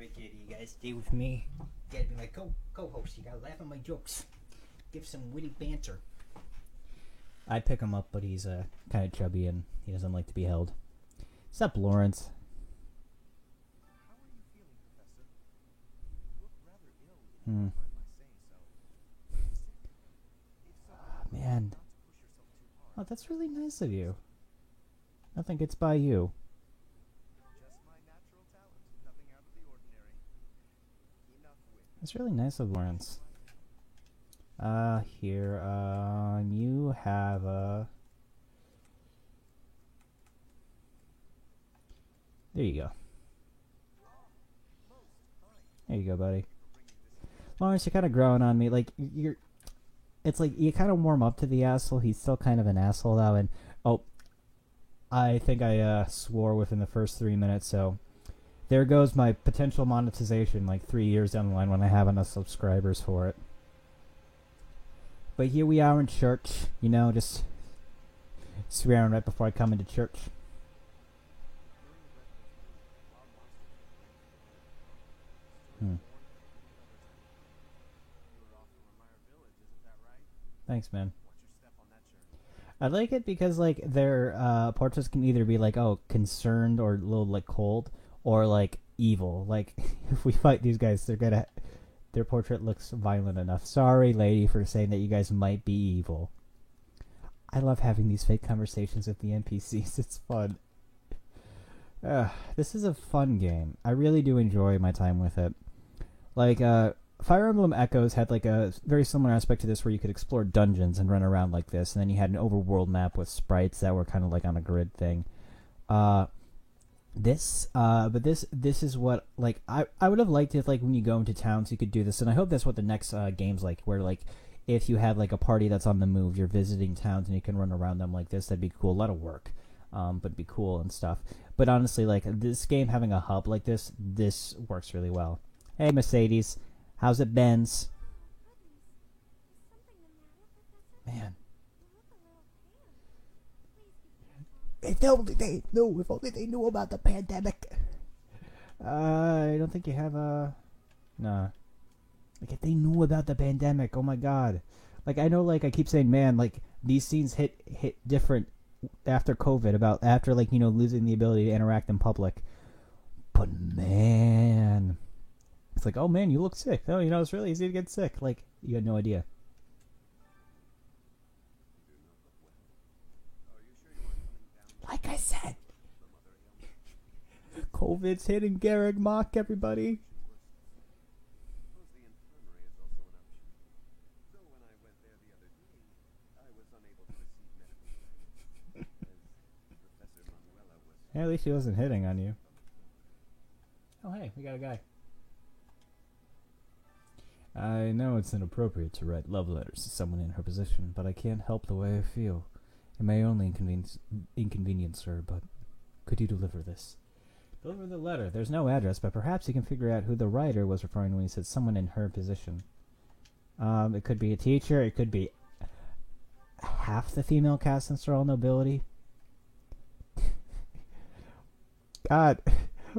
Okay, you guys stay with me. You gotta be my co-host. You gotta laugh at my jokes. Give some witty banter. I'd pick him up, but he's kind of chubby and he doesn't like to be held. What's up, Lawrence? How are you feeling, Professor? You look rather ill, if you don't mind my saying so. Are you sick? If so, Man. not to push yourself too hard. Oh, that's really nice of you. Nothing gets by you. Just my natural talent. Nothing out of the ordinary. Enough with. That's really nice of Lawrence. Here, you have there you go. There you go, buddy. Lawrence, you're kind of growing on me. Like, it's like you kind of warm up to the asshole. He's still kind of an asshole, though. And, I think I swore within the first 3 minutes, so there goes my potential monetization like 3 years down the line when I have enough subscribers for it. But here we are in church, just swearing right before I come into church. Thanks, man. I like it because like their portraits can either be like concerned or a little like cold or like evil. Like if we fight these guys, their portrait looks violent enough. Sorry, lady, for saying that you guys might be evil. I love having these fake conversations with the NPCs. It's fun. This is a fun game. I really do enjoy my time with it. Like, Fire Emblem Echoes had like a very similar aspect to this where you could explore dungeons and run around like this, and then you had an overworld map with sprites that were kind of like on a grid thing. This is what like I would have liked if like when you go into towns you could do this, and I hope that's what the next game's like, where like if you had like a party that's on the move, you're visiting towns and you can run around them like this. That'd be cool. A lot of work, but it'd be cool and stuff. But honestly, like this game having a hub like this works really well. Hey, Mercedes, how's it, Benz? Man. If only they knew. If only they knew about the pandemic. I don't think you have a. Nah. Like if they knew about the pandemic, oh my god. Like I know, like I keep saying, man, like these scenes hit different after COVID, after like losing the ability to interact in public. But man, it's like, oh man, you look sick. Oh, it's really easy to get sick. Like you had no idea. Like I said, COVID's hitting Garreg Mach, everybody. Hey, at least he wasn't hitting on you. Oh, hey, we got a guy. I know it's inappropriate to write love letters to someone in her position, but I can't help the way I feel. It may only inconvenience her, but could you deliver this? Deliver the letter. There's no address, but perhaps you can figure out who the writer was referring to when he said someone in her position. It could be a teacher. It could be half the female cast in Star Nobility. God,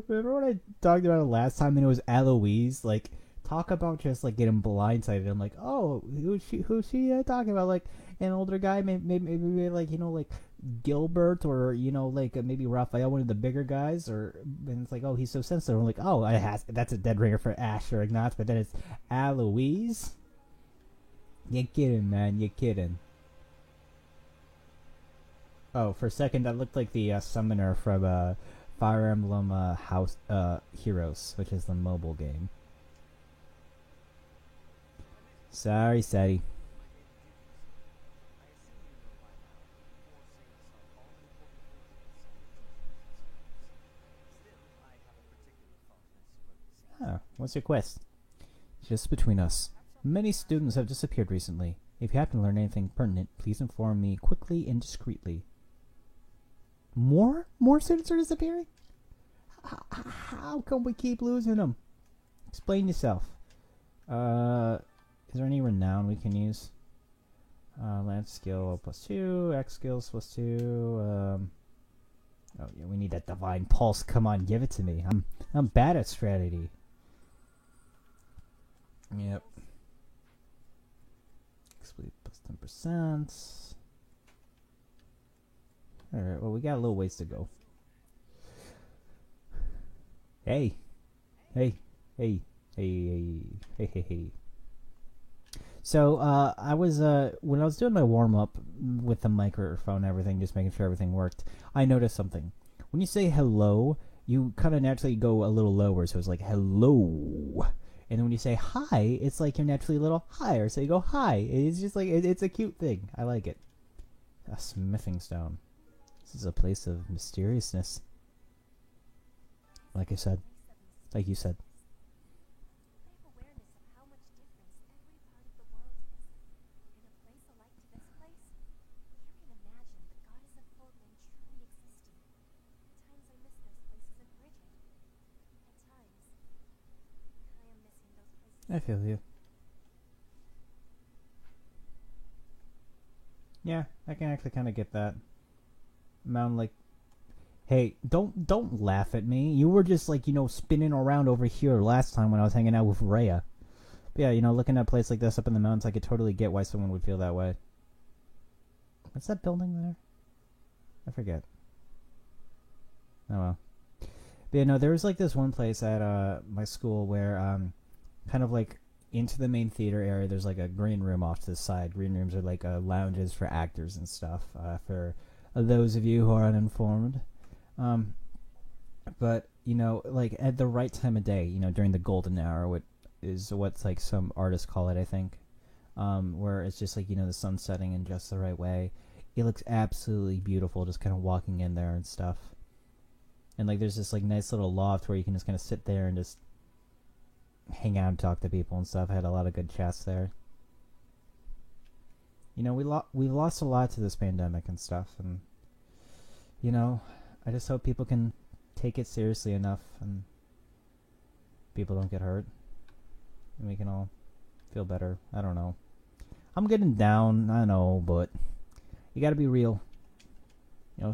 remember when I talked about it last time and it was Eloise? Like, talk about just like getting blindsided. I'm like, oh, who's she talking about? Like an older guy, maybe like like Gilbert, or like maybe Raphael, one of the bigger guys, and it's like, oh, he's so sensitive. I'm like, oh, that's a dead ringer for Ash or Ignatz, but then it's Eloise. You're kidding, man. You're kidding. Oh, for a second that looked like the summoner from Fire Emblem House Heroes, which is the mobile game. Sorry, Sadie. What's your quest? Just between us. Many students have disappeared recently. If you happen to learn anything pertinent, please inform me quickly and discreetly. More students are disappearing? How come we keep losing them? Explain yourself. Is there any renown we can use? Lance skill +2, X skills +2. Oh yeah, we need that divine pulse. Come on, give it to me. I'm bad at strategy. Yep. Expletive plus 10%. Alright, well, we got a little ways to go. Hey. Hey. Hey. Hey. Hey. Hey. Hey. So, I was, when I was doing my warm-up with the microphone and everything, just making sure everything worked, I noticed something. When you say hello, you kind of naturally go a little lower, so it's like, hello. And then when you say hi, it's like you're naturally a little higher, so you go hi. It's just like, it's a cute thing. I like it. A smithing stone. This is a place of mysteriousness. Like I said. Like you said. I feel you. Yeah, I can actually kind of get that. Mountain like, hey, don't laugh at me. You were just like, spinning around over here last time when I was hanging out with Rhea. But yeah, looking at a place like this up in the mountains, I could totally get why someone would feel that way. What's that building there? I forget. Oh well. But yeah, no, there was like this one place at my school where kind of like into the main theater area, there's like a green room off to the side. Green rooms are like lounges for actors and stuff, for those of you who are uninformed. But, like at the right time of day, during the golden hour, what's like some artists call it, I think, where it's just like, the sun setting in just the right way. It looks absolutely beautiful just kind of walking in there and stuff. And like there's this like nice little loft where you can just kind of sit there and just hang out and talk to people and stuff. I had a lot of good chats there. We lost a lot to this pandemic and stuff, and I just hope people can take it seriously enough and people don't get hurt and we can all feel better. I don't know. I'm getting down, I know, but you gotta be real.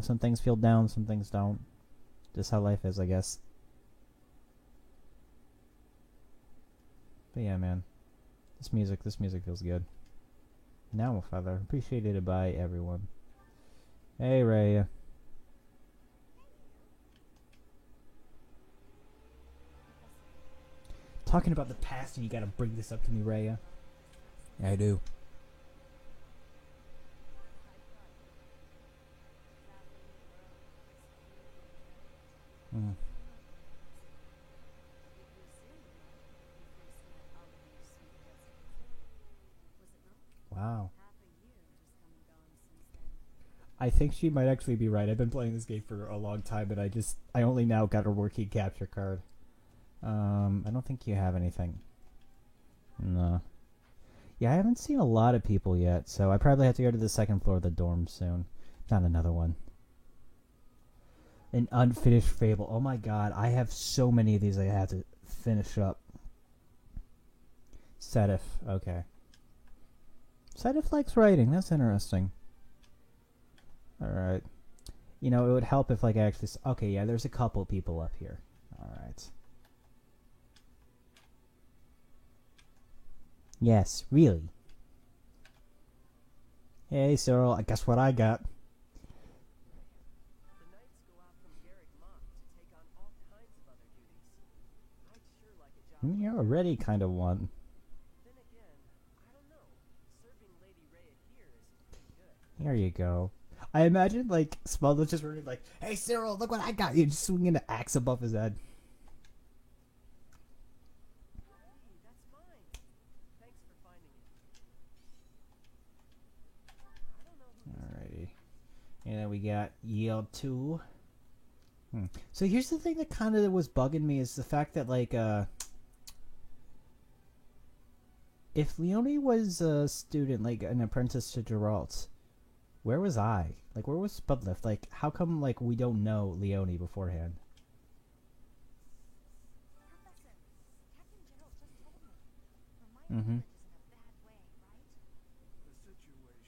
Some things feel down, some things don't. Just how life is, I guess. But yeah, man. This music feels good. Now, Father, appreciated by everyone. Hey, Rhea. Talking about the past and you gotta bring this up to me, Rhea. Yeah, I do. Mm. Wow. I think she might actually be right. I've been playing this game for a long time, but I only now got a working capture card. I don't think you have anything. No. Yeah, I haven't seen a lot of people yet, so I probably have to go to the second floor of the dorm soon. Not another one. An unfinished fable. Oh my god, I have so many of these I have to finish up. Sedif, okay. Sedif likes writing, that's interesting. Alright. It would help if like I actually... Okay, yeah, there's a couple people up here. Alright. Yes, really. Hey, Cyril, guess what I got? You're already kind of one. Then again, I don't know. Serving Lady Rhea here is pretty good. Here you go. I imagine, like, Smuggler's just running like, hey, Cyril, look what I got. You just swinging an axe above his head. Hey, that's mine. Thanks for finding it. I don't know who Alrighty. And then we got Yield 2. So here's the thing that kind of was bugging me is the fact that, like, if Leonie was a student, like an apprentice to Geralt, where was I? Like, where was Spudlift? Like, how come, like, we don't know Leonie beforehand? Professor, Captain Gerald just told me. Hermione Mm-hmm. is in a bad way, right? The situation there is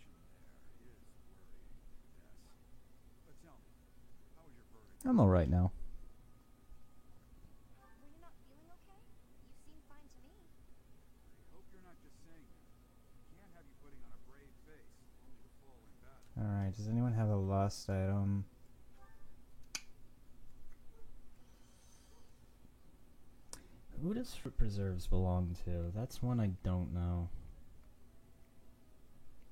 worrying, yes. But tell me, how was your verdict? I'm alright now. Were you not feeling okay? You seem fine to me. I Alright, does anyone have a lost item? Who does fruit preserves belong to? That's one I don't know.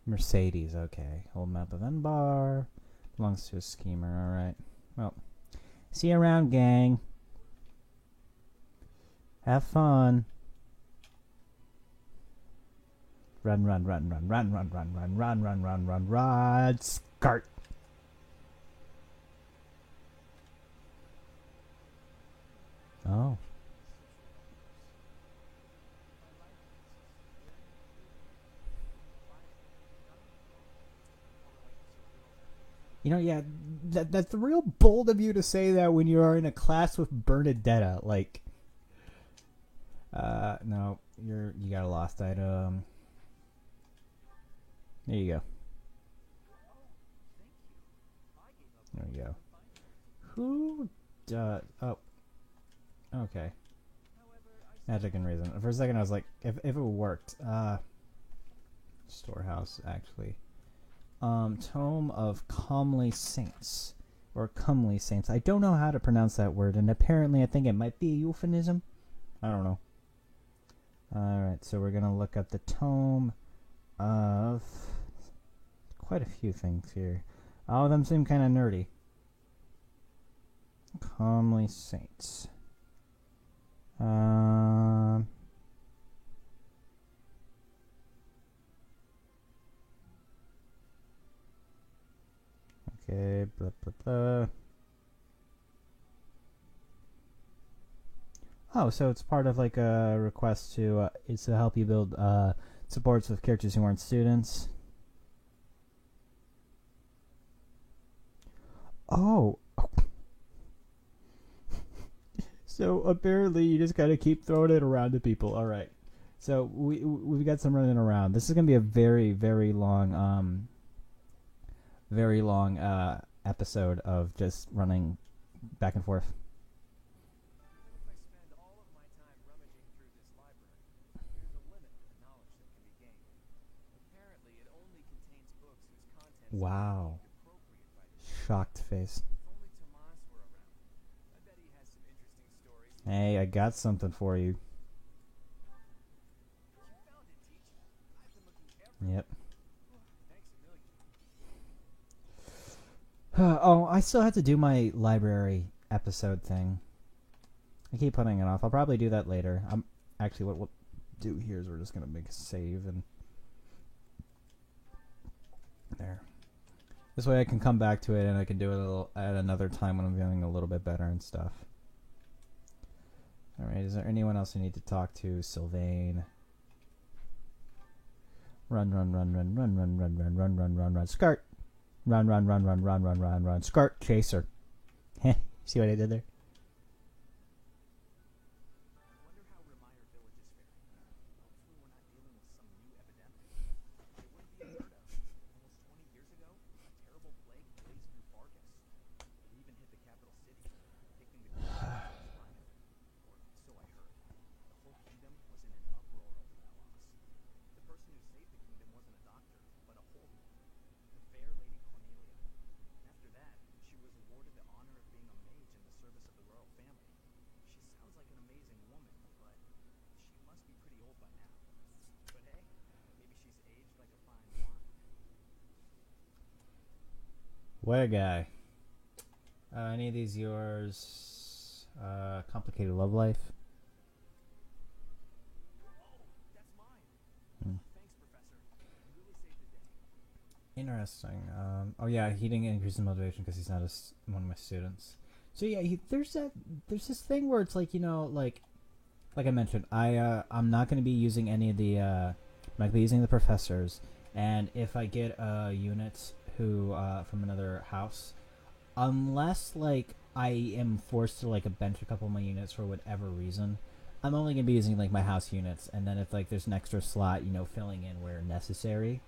Mercedes, okay. Old map of Enbar. Belongs to a schemer, alright. Well, see you around, gang. Have fun. Run, run, run, run, run, run, run, run, run, run, run, run, run, skirt. Oh. You know, yeah, that's real bold of you to say that when you are in a class with Bernadetta. Like, no, you got a lost item. There you go. There you go. Who does... Oh. Okay. Magic and reason. For a second I was like, if it worked. Storehouse, actually. Tome of Comely Saints. Or Comely Saints. I don't know how to pronounce that word, and apparently I think it might be a euphemism. I don't know. Alright, so we're gonna look up the Tome of... Quite a few things here. All of them seem kind of nerdy. Comely Saints. Okay, blah, blah, blah. Oh, so it's part of like a request to, it's to help you build supports with characters who aren't students. Oh. So apparently you just gotta keep throwing it around to people. All right. So we've got some running around. This is gonna be a very, very long episode of just running back and forth. Even if I spend all of my time rummaging through this library, there's a limit to the knowledge that can be gained. Apparently, it only contains books whose contents Wow. are appropriate by the Shocked face. If only Tomas were around. I bet he has some interesting stories. Hey, I got something for you. You found it, Teach. I've been looking everywhere. Yep. Thanks a million. Oh, I still have to do my library episode thing. I keep putting it off. I'll probably do that later. Actually, what we'll do here is we're just gonna make a save and there. This way I can come back to it and I can do it at another time when I'm feeling a little bit better and stuff. Alright, is there anyone else I need to talk to? Sylvain. Run, run, run, run, run, run, run, run, run, run, run, run, skirt. Run, run, run, run, run, run, run, run, skirt, chaser. See what I did there? I wonder how Remire Village is faring. Hopefully we're not dealing with some new epidemic. It wouldn't be unheard of. Almost 20 years ago, a terrible plague blazed through Fargus. It even hit the capital city, taking the queen by it. Or so I heard. The whole kingdom was in an uproar over that loss. The person who saved the kingdom wasn't a doctor, but a holy woman, the fair Lady Cornelia. After that, she was awarded the honor of being a mage in the service of the royal family. She sounds like an amazing woman, but she must be pretty old by now. But hey, maybe she's aged like a fine wine. What a guy. Any of these yours? Complicated Love Life? Oh, that's mine. Hmm. Thanks, Professor. You really saved the day. Interesting. Oh yeah, he didn't increase his motivation because he's not one of my students. So yeah, there's this thing where it's like, you know, like I mentioned, I'm not going to be using any of the I'm not going to be using the professors, and if I get units who from another house, unless like I am forced to like bench a couple of my units for whatever reason, I'm only going to be using like my house units, and then if like there's an extra slot, you know, filling in where necessary.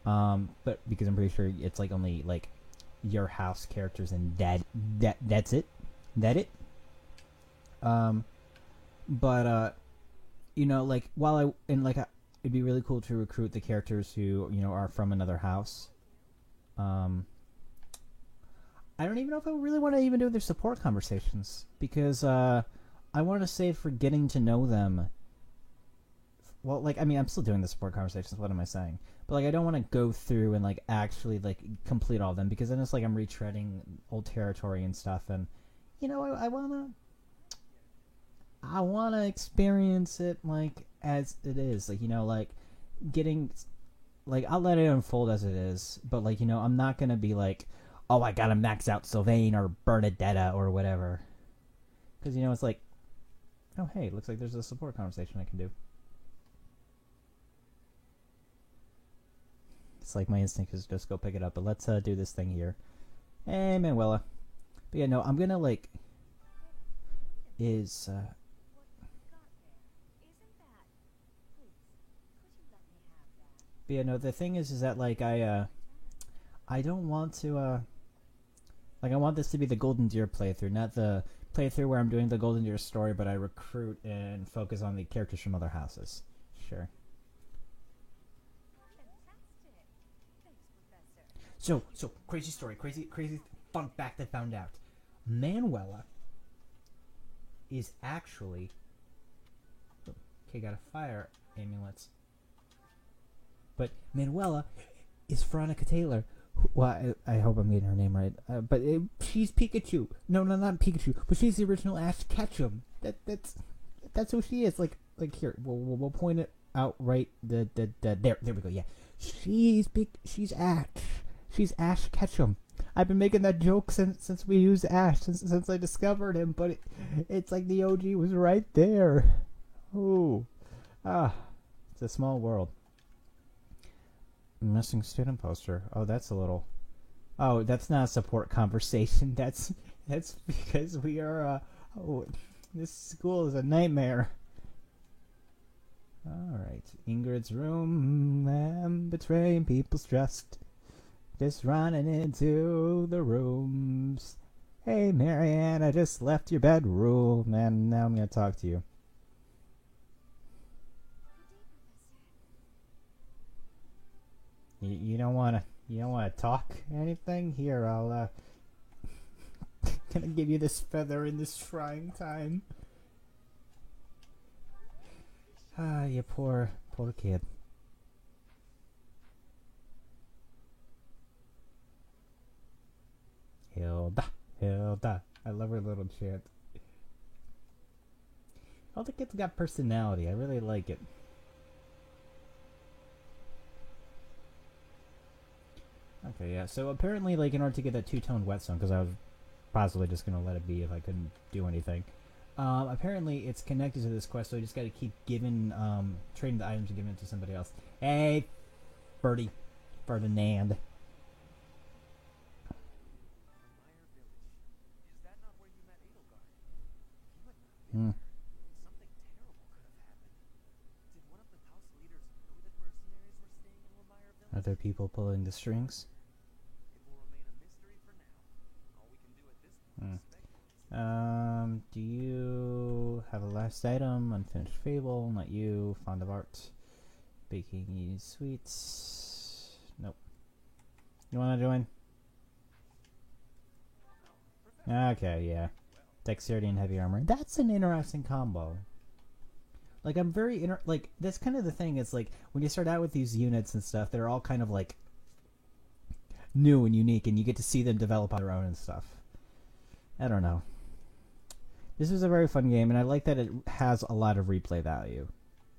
But because I'm pretty sure it's like only like your house characters and that's it. But you know, like it'd be really cool to recruit the characters who, you know, are from another house. I don't even know if I really want to even do their support conversations because I want to save for getting to know them. Well, like, I mean, I'm still doing the support conversations. What am I saying? But like, I don't want to go through and like actually like complete all of them because then it's like I'm retreading old territory and stuff. And you know, I wanna experience it like as it is. Like, you know, like getting like I'll let it unfold as it is. But like, you know, I'm not gonna be like, oh, I gotta max out Sylvain or Bernadetta or whatever. Because you know, it's like, oh hey, looks like there's a support conversation I can do. It's like my instinct is just go pick it up, but let's do this thing here. Hey, Manuela. But yeah, no, I'm gonna like is What you got there? Isn't that? Please, could you let me have that? but yeah, no, the thing is that like I don't want to like I want this to be the Golden Deer playthrough, not the playthrough where I'm doing the Golden Deer story, but I recruit and focus on the characters from other houses. Sure. Fantastic. Thanks, Professor. So crazy story, crazy fun fact I found out. Manuela is actually okay. Got a fire amulet, but Manuela is Veronica Taylor. Well, I hope I'm getting her name right. But she's Pikachu. No, not Pikachu. But she's the original Ash Ketchum. That's who she is. Like here, we'll point it out right. There we go. Yeah, she's Ash. She's Ash Ketchum. I've been making that joke since we used Ash, since I discovered him. But it's like the OG was right there. Ooh, it's a small world. Missing student poster. Oh, that's a little. Oh, that's not a support conversation. That's because we are. Oh, this school is a nightmare. All right, Ingrid's room. I'm betraying people's trust. Just running into the rooms. Hey, Marianne, I just left your bedroom, and now I'm gonna talk to you. Good day, Professor. You don't wanna talk anything? Here, I'll gonna give you this feather in this trying time. Ah, you poor kid. Hilda. I love her little chant. All the kids got personality. I really like it. Okay, yeah. So apparently, like, in order to get that two-tone whetstone, because I was possibly just gonna let it be if I couldn't do anything. Apparently, it's connected to this quest, so I just got to keep giving, trading the items and giving it to somebody else. Hey, Birdie, Ferdinand. Meyer Village. Is that not where you met Edelgard? You had not Hmm. been there. Something terrible could have happened. Did one of the house leaders know that mercenaries were staying in Lemire Village? Are there people pulling the strings? It will remain a mystery for now. All we can do at this point Hmm. is speculate. Do you have a last item? Unfinished fable, not you. Fond of art. Baking eating sweets. Nope. You wanna join? Okay, yeah. Dexterity and heavy armor. That's an interesting combo. Like, I'm very like, that's kind of the thing. It's like, when you start out with these units and stuff, they're all kind of like new and unique, and you get to see them develop on their own and stuff. I don't know. This was a very fun game, and I like that it has a lot of replay value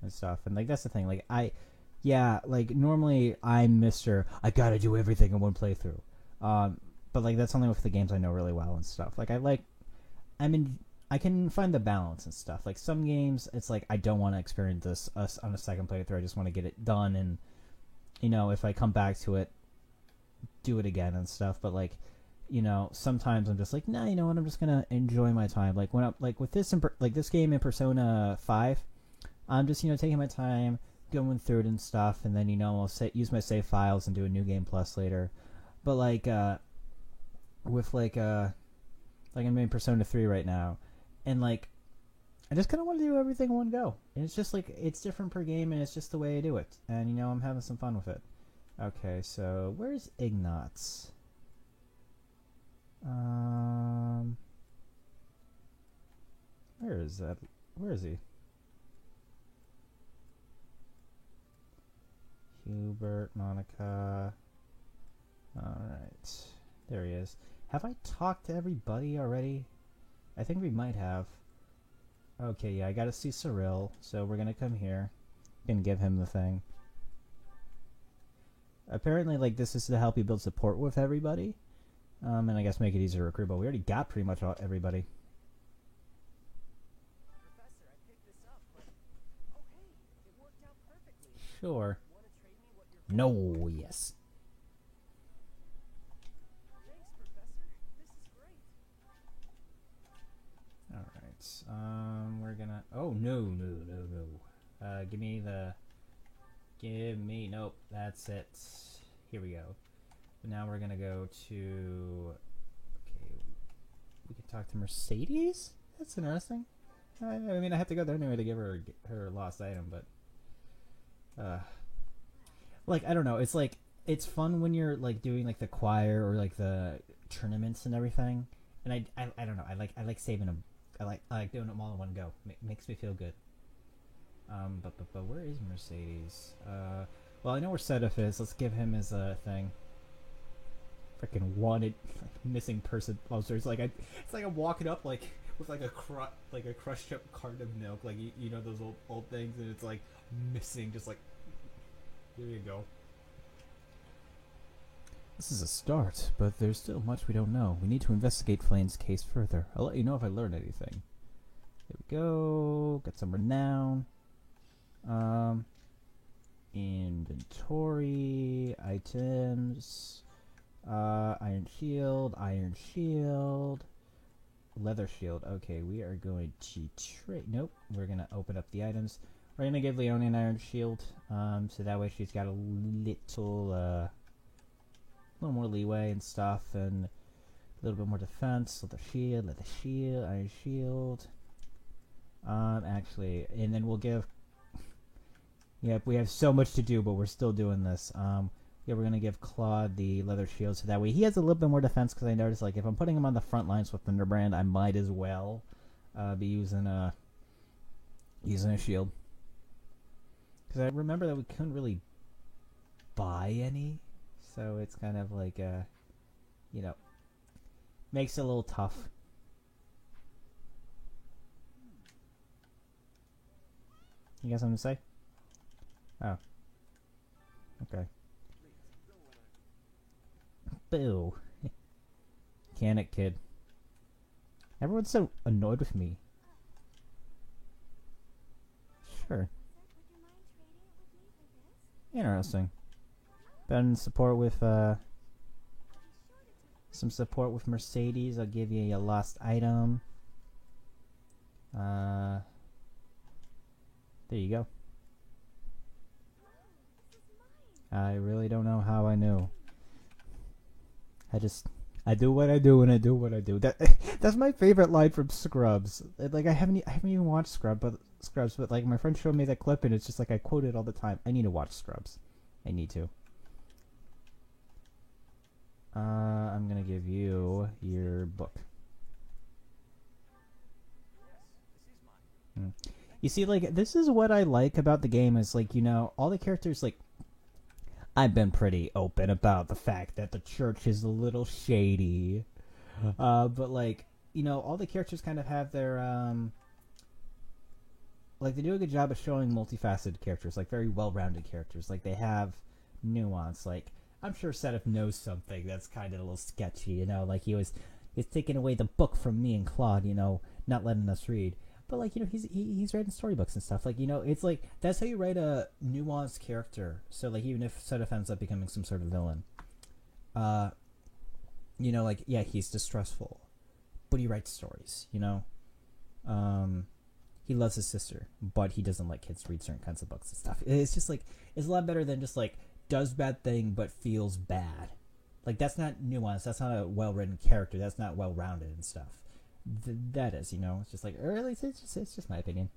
and stuff. And like, that's the thing. Like, like normally I'm Mr. I gotta do everything in one playthrough. But like, that's only with the games I know really well and stuff. Like, I can find the balance and stuff. Like, some games, it's like I don't want to experience this on a second playthrough. I just want to get it done, and you know, if I come back to it, do it again and stuff. But like, you know, sometimes I'm just like, nah, you know what? I'm just gonna enjoy my time. Like when like with this this game in Persona 5, I'm just, you know, taking my time, going through it and stuff, and then, you know, I'll use my save files and do a new game plus later. But like with like I'm in Persona 3 right now, and like I just kind of want to do everything in one go. And it's just like, it's different per game, and it's just the way I do it. And you know, I'm having some fun with it. Okay, so where's Ignatz? Where is that? Where is he? Hubert, Monica. Alright. There he is. Have I talked to everybody already? I think we might have. Okay, yeah, I gotta see Cyril, so we're gonna come here and give him the thing. Apparently, like, this is to help you build support with everybody. And I guess make it easier to recruit, but we already got pretty much everybody. Professor, I picked this up, but oh hey, it worked out perfectly. Sure. Want to trade me what you're No, yes. Thanks, Professor. This is great. Alright, we're gonna... Oh, no. Nope, that's it. Here we go. Now we're gonna go to... Okay, we can talk to Mercedes? That's interesting. I mean, I have to go there anyway to give her her lost item, but... like, I don't know, it's like, it's fun when you're, like, doing, like, the choir or, like, the tournaments and everything. And I don't know, I like saving them. I like doing them all in one go. Makes me feel good. But where is Mercedes? Well, I know where Sedif is. Let's give him his thing. Freaking wanted, like, missing person poster. It's like I'm walking up like with like a crushed up carton of milk, like you know those old things, and it's like missing. Just like, here you go. This is a start, but there's still much we don't know. We need to investigate Flane's case further. I'll let you know if I learn anything. There we go. Got some renown. Inventory items. Iron shield, leather shield. Okay, we are going to trade. Nope, we're gonna open up the items. We're gonna give Leonie an iron shield, so that way she's got a little more leeway and stuff, and a little bit more defense. Leather shield, iron shield. Actually, and then we'll give. Yep, we have so much to do, but we're still doing this. Yeah, we're going to give Claude the leather shield, so that way he has a little bit more defense, because I noticed, like, if I'm putting him on the front lines with Thunderbrand, I might as well be using a shield. Because I remember that we couldn't really buy any, so it's kind of like, you know, makes it a little tough. You got something to say? Oh. Okay. Boo. Can it, kid? Everyone's so annoyed with me. Sure. Interesting. Been support with, some support with Mercedes. I'll give you a lost item. There you go. I really don't know how I knew. I do what I do and I do what I do. That's my favorite line from Scrubs. Like I haven't even watched Scrubs, but like my friend showed me that clip and it's just like I quote it all the time. I need to watch Scrubs. I need to. I'm gonna give you your book. You see, like, this is what I like about the game is, like, you know, all the characters, like, I've been pretty open about the fact that the church is a little shady. But, like, you know, all the characters kind of have their, like, they do a good job of showing multifaceted characters, like, very well-rounded characters. Like, they have nuance. Like, I'm sure Sedif knows something that's kind of a little sketchy, you know? Like, he's taking away the book from me and Claude, you know, not letting us read. But, like, you know, he's writing storybooks and stuff. Like, you know, it's like, that's how you write a nuanced character. So, like, even if Sedif ends up becoming some sort of villain, you know, like, yeah, he's distrustful, but he writes stories, you know? He loves his sister, but he doesn't let kids read certain kinds of books and stuff. It's just, like, it's a lot better than just, like, does bad thing but feels bad. Like, that's not nuanced. That's not a well-written character. That's not well-rounded and stuff. That is, you know, it's just like, or at least it's just my opinion.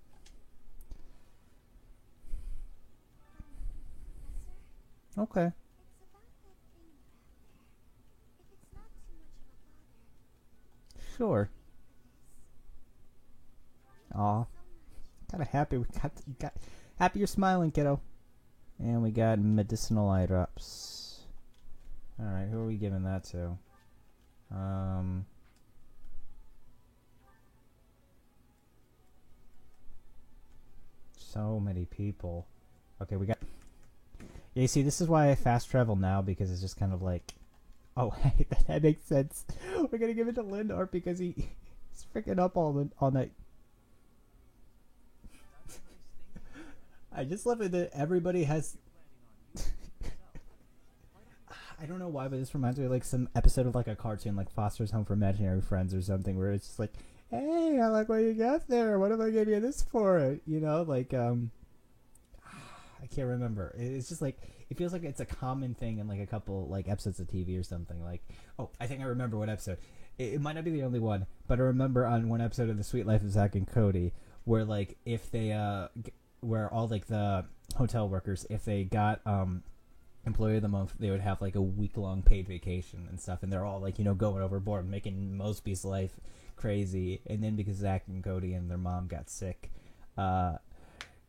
Okay. Sure. Aw, kind of happy we got happy you're smiling, kiddo. And we got medicinal eye drops. All right, who are we giving that to? So many people. Okay, we got. Yeah, you see, this is why I fast travel now, because it's just kind of like, oh, hey, that makes sense. We're gonna give it to Lindor because he's freaking up all night. I just love it that everybody has. I don't know why, but this reminds me of like some episode of like a cartoon, like Foster's Home for Imaginary Friends or something, where it's just like, hey, I like what you got there. What am I giving you this for? You know, like I can't remember. It's just like it feels like it's a common thing in like a couple like episodes of TV or something. Like, oh, I think I remember what episode. It might not be the only one, but I remember on one episode of The Sweet Life of Zack and Cody, where like if they where all like the hotel workers, if they got employee of the month, they would have like a week-long paid vacation and stuff, and they're all like, you know, going overboard, making Mosby's life crazy. And then because Zack and Cody and their mom got sick,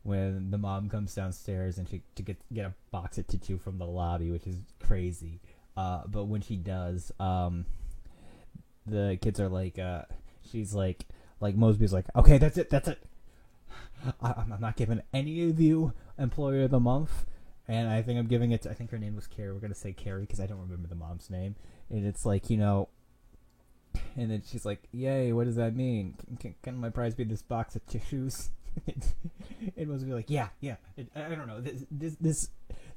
when the mom comes downstairs and she to get a box of Tichu from the lobby, which is crazy, but when she does, the kids are like, she's like Mosby's like, okay, that's it, I'm not giving any of you employee of the month. And I think I'm giving it to, I think her name was Carrie. We're going to say Carrie because I don't remember the mom's name. And it's like, you know, and then she's like, yay, what does that mean? Can my prize be this box of tissues? It must be like, yeah. I don't know. This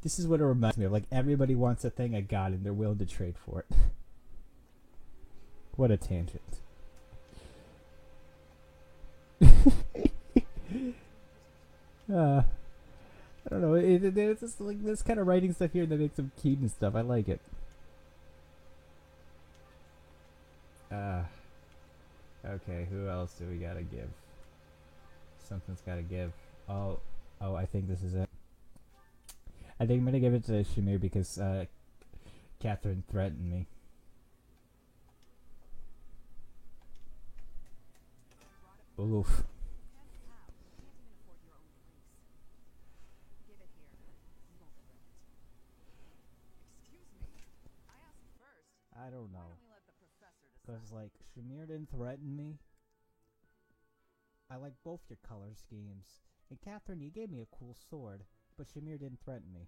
is what it reminds me of. Like, everybody wants a thing I got and they're willing to trade for it. What a tangent. I don't know. It's just like this kind of writing stuff here that makes them cute and stuff. I like it. Okay. Who else do we gotta give? Something's gotta give. Oh, I think this is it. I think I'm gonna give it to Shamir because Catherine threatened me. Oof. I don't know. Because, like, Shamir didn't threaten me. I like both your color schemes. And Catherine, you gave me a cool sword, but Shamir didn't threaten me.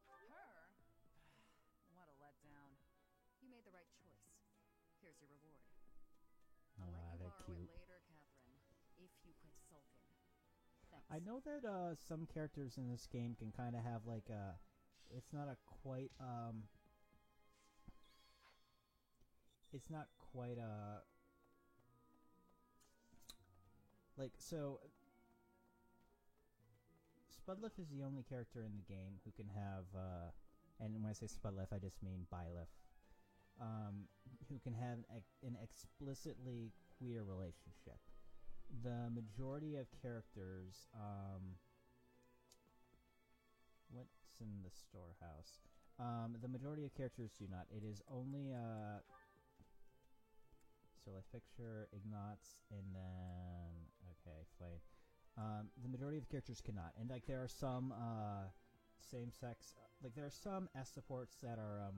Her? What a letdown. You made the right choice. Here's your reward. I'll let you They're borrow cute. it later, Catherine, if you quit sulking. Thanks. I know that some characters in this game can kind of have like a, it's not a quite it's not quite a like, so Spudliff is the only character in the game who can have and when I say Spudliff I just mean Byleth, who can have an explicitly queer relationship. The majority of characters, what's in the storehouse? The majority of characters do not. It is only, so let's picture Ignatz, and then, okay, fine. The majority of characters cannot. And, like, there are some, same-sex, like, there are some S supports that are,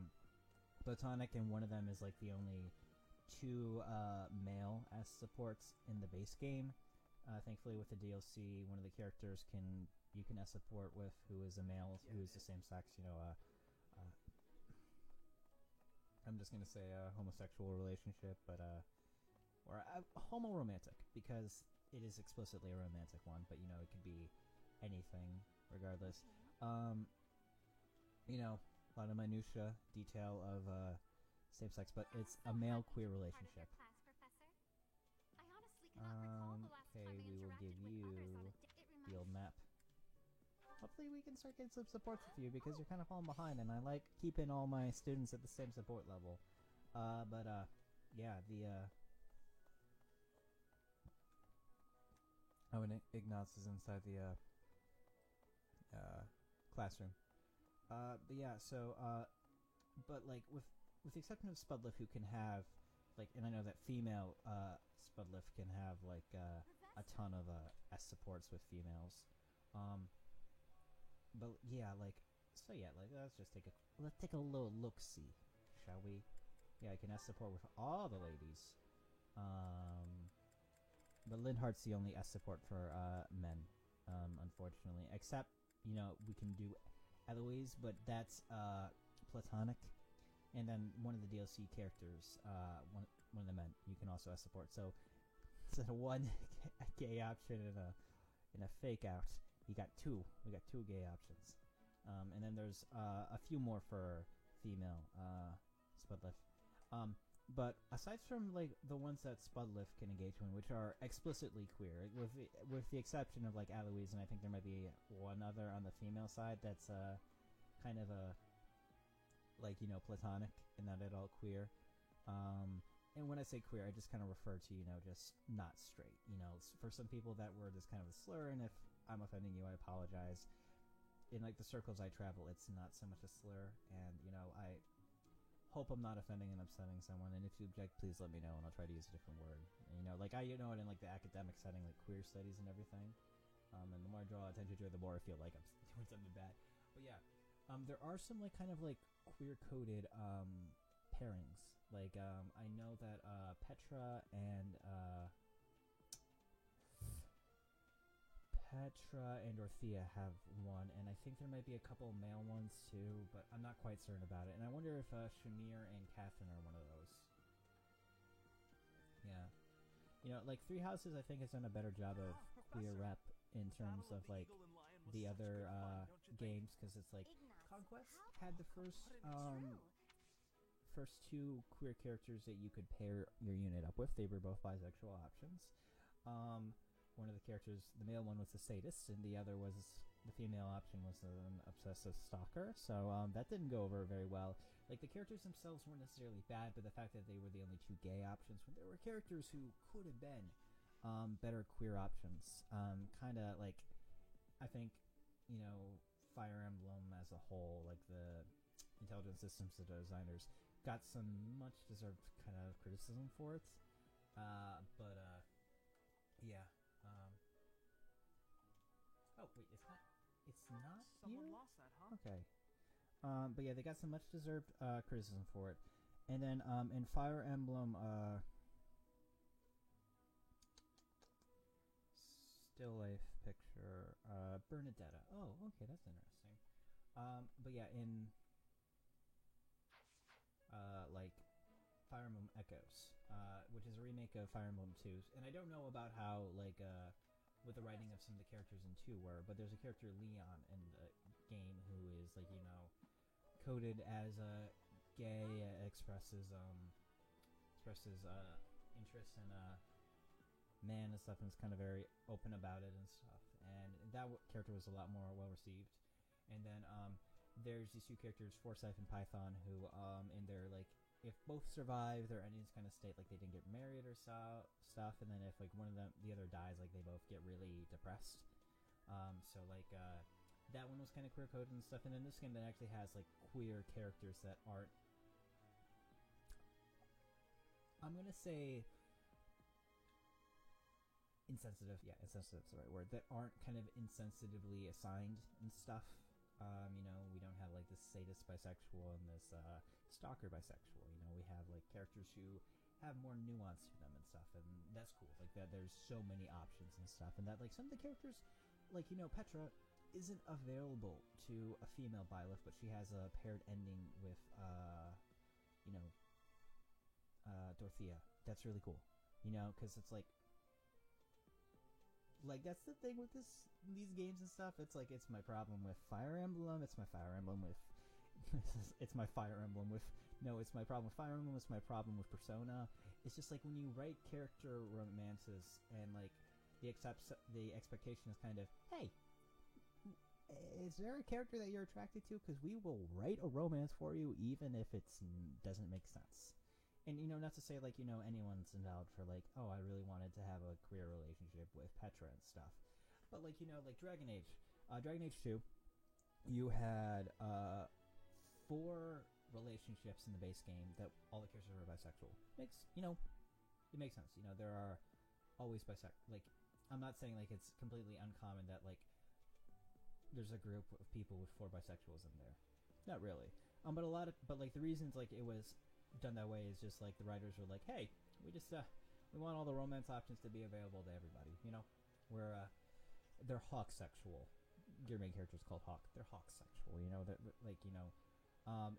platonic, and one of them is, like, the only two male S supports in the base game. Thankfully, with the DLC, one of the characters you can S support with who is a male who is the same sex. You know, I'm just gonna say a homosexual relationship, but or a homo-romantic because it is explicitly a romantic one. But you know, it could be anything regardless. You know, a lot of minutia detail of same sex, but it's a male queer relationship. Okay, we will give you the old map. Hopefully we can start getting some supports with you because you're kind of falling behind, and I like keeping all my students at the same support level. Yeah, the oh, and Ignatz is inside the classroom. But yeah, so but like with with the exception of Spudlift, who can have, like, and I know that female Spudlift can have like a ton of S supports with females, but yeah, like, so yeah, like let's take a little look see, shall we? Yeah, I can S support with all the ladies, but Linhardt's the only S support for men, unfortunately. Except, we can do Eloise, but that's platonic. And then one of the DLC characters, one of the men, you can also S support. So instead of one gay option and a fake out, you got two. We got two gay options. And then there's a few more for female Spudlift. But aside from like the ones that Spudlift can engage in, which are explicitly queer, with the exception of like Aloise, and I think there might be one other on the female side that's kind of a platonic and not at all queer. And when I say queer, I just kind of refer to just not straight. For some people that word is kind of a slur, and if I'm offending you, I apologize. In like the circles I travel, it's not so much a slur, and I hope I'm not offending and upsetting someone, and if you object, please let me know and I'll try to use a different word. Like I it in like the academic setting, like queer studies and everything, and the more I draw attention to it, the more I feel like I'm doing something bad. But yeah, there are some like kind of like queer coded pairings. Like I know that Petra and Dorothea have one, and I think there might be a couple male ones too, but I'm not quite certain about it. And I wonder if Shamir and Catherine are one of those. Yeah. Like Three Houses, I think, has done a better job of queer rep in terms of like the other games, because it's like Conquest had the first two queer characters that you could pair your unit up with. They were both bisexual options. One of the characters, the male one, was a sadist, and the other was, the female option was an obsessive stalker. So that didn't go over very well. Like, the characters themselves weren't necessarily bad, but the fact that they were the only two gay options, when there were characters who could have been better queer options. Kind of like, I think, Fire Emblem as a whole, like the Intelligent Systems designers, got some much deserved kind of criticism for it. Yeah. Oh wait, it's not Someone here? lost that, huh? Okay. But yeah, they got some much deserved criticism for it. And then in Fire Emblem still life picture, Bernadetta. Oh, okay, that's interesting. But yeah, in like Fire Emblem Echoes, which is a remake of Fire Emblem 2. And I don't know about how, like, with the writing of some of the characters in 2 were, but there's a character, Leon, in the game who is, like, coded as a gay, expresses interest in a man and stuff, and is kind of very open about it and stuff. And that character was a lot more well-received. And then, there's these two characters, Forsyth and Python, who, in their, like, if both survive, their endings kind of state like they didn't get married or stuff, and then if like one of them, the other dies, like they both get really depressed. So like that one was kind of queer coded and stuff, and then this game that actually has like queer characters that aren't, I'm gonna say, insensitive. Yeah, insensitive is the right word. That aren't kind of insensitively assigned and stuff. We don't have like this sadist bisexual and this stalker bisexual. We have like characters who have more nuance to them and stuff, and that's cool. Like that, there's so many options and stuff, and that like some of the characters, like Petra, isn't available to a female Byleth, but she has a paired ending with Dorothea. That's really cool. Because it's like that's the thing with these games and stuff. It's like, it's my problem with Fire Emblem. It's my Fire Emblem with it's my Fire Emblem with it's my problem with Fire Emblem. It's my problem with Persona. It's just like when you write character romances and like the expectation is kind of, hey, is there a character that you're attracted to? Because we will write a romance for you even if it doesn't make sense. And, not to say, like, anyone's invalid for, like, oh, I really wanted to have a queer relationship with Petra and stuff. But, like, like Dragon Age. Dragon Age 2, you had 4, relationships in the base game that all the characters are bisexual. Makes it makes sense. There are always like, I'm not saying like it's completely uncommon that like there's a group of people with 4 bisexuals in there. Not really. But like the reasons like it was done that way is just like the writers were like, hey, we just we want all the romance options to be available to everybody. Where they're hawk sexual. Your main character's called Hawk. They're hawk sexual.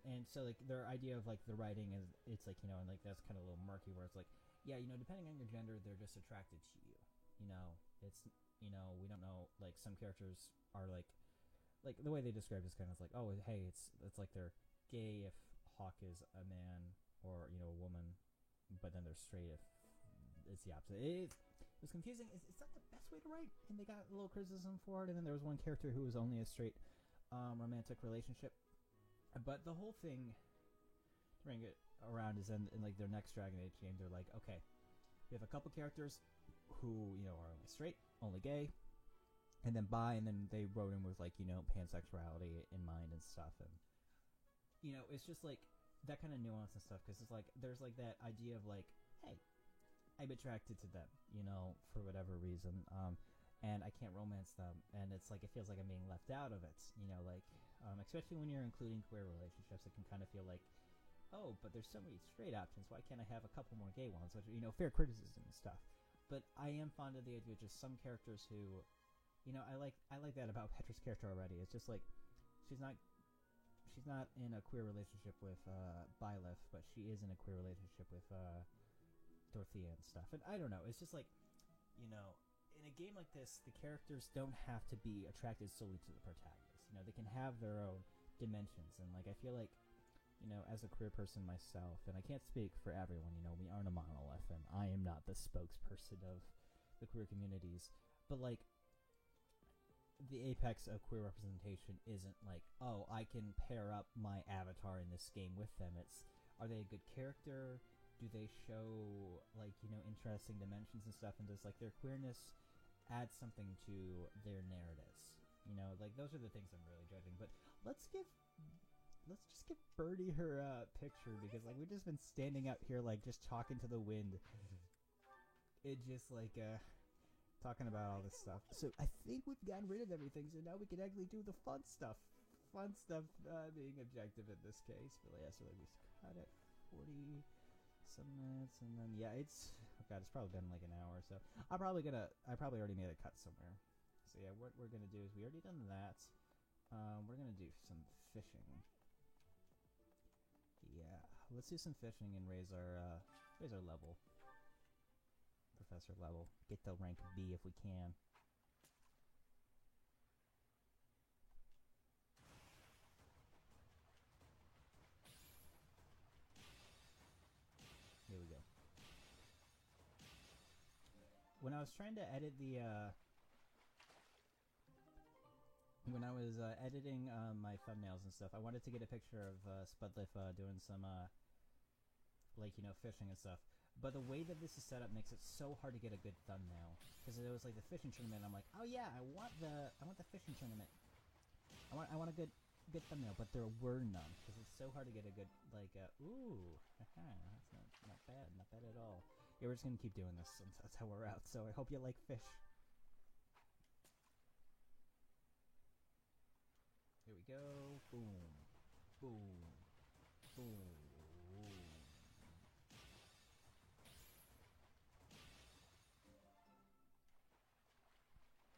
And so like their idea of like the writing is it's like and like that's kind of a little murky where it's like depending on your gender they're just attracted to you. It's we don't know, like some characters are like the way they describe it is kind of like, oh hey, it's like they're gay if Hawk is a man or a woman, but then they're straight if it's the opposite. It was confusing. It's not the best way to write, and they got a little criticism for it. And then there was one character who was only a straight romantic relationship, but the whole thing to bring it around is in like their next Dragon Age game they're like, okay, we have a couple characters who are only straight, only gay, and then bi, and then they wrote in with like pansexuality in mind and stuff, and it's just like that kind of nuance and stuff, because it's like there's like that idea of like, hey, I'm attracted to them for whatever reason, and I can't romance them, and it's like it feels like I'm being left out of it, especially when you're including queer relationships. It can kind of feel like, oh, but there's so many straight options, why can't I have a couple more gay ones, which fair criticism and stuff. But I am fond of the idea of just some characters who I like that about Petra's character already. It's just like she's not in a queer relationship with Byleth, but she is in a queer relationship with Dorothea and stuff. And I don't know, it's just like in a game like this the characters don't have to be attracted solely to the protagonist. They can have their own dimensions, and like I feel like as a queer person myself, and I can't speak for everyone, we aren't a monolith, and I am not the spokesperson of the queer communities, but like the apex of queer representation isn't like, oh, I can pair up my avatar in this game with them. It's, are they a good character? Do they show like interesting dimensions and stuff, and does like their queerness add something to their narratives? Like those are the things I'm really judging. But let's just give Birdie her picture, because like we've just been standing out here like just talking to the wind. It just like talking about all this stuff. So I think we've gotten rid of everything, so now we can actually do the fun stuff. Being objective in this case. But yeah, so like we cut at 40 some minutes, and then it's probably been like an hour or so. I probably already made a cut somewhere. So yeah, what we're gonna do is we already done that. We're gonna do some fishing. Yeah, let's do some fishing and raise our level. Professor level. Get to rank B if we can. Here we go. When I was trying to edit the when I was editing my thumbnails and stuff, I wanted to get a picture of Spudliff doing some fishing and stuff. But the way that this is set up makes it so hard to get a good thumbnail, because it was like the fishing tournament. I'm like, oh yeah, I want the fishing tournament. I want a good thumbnail, but there were none, because it's so hard to get a good ooh, that's not bad at all. Yeah, we're just gonna keep doing this until we're out. So I hope you like fish. Here we go. Boom, boom, boom.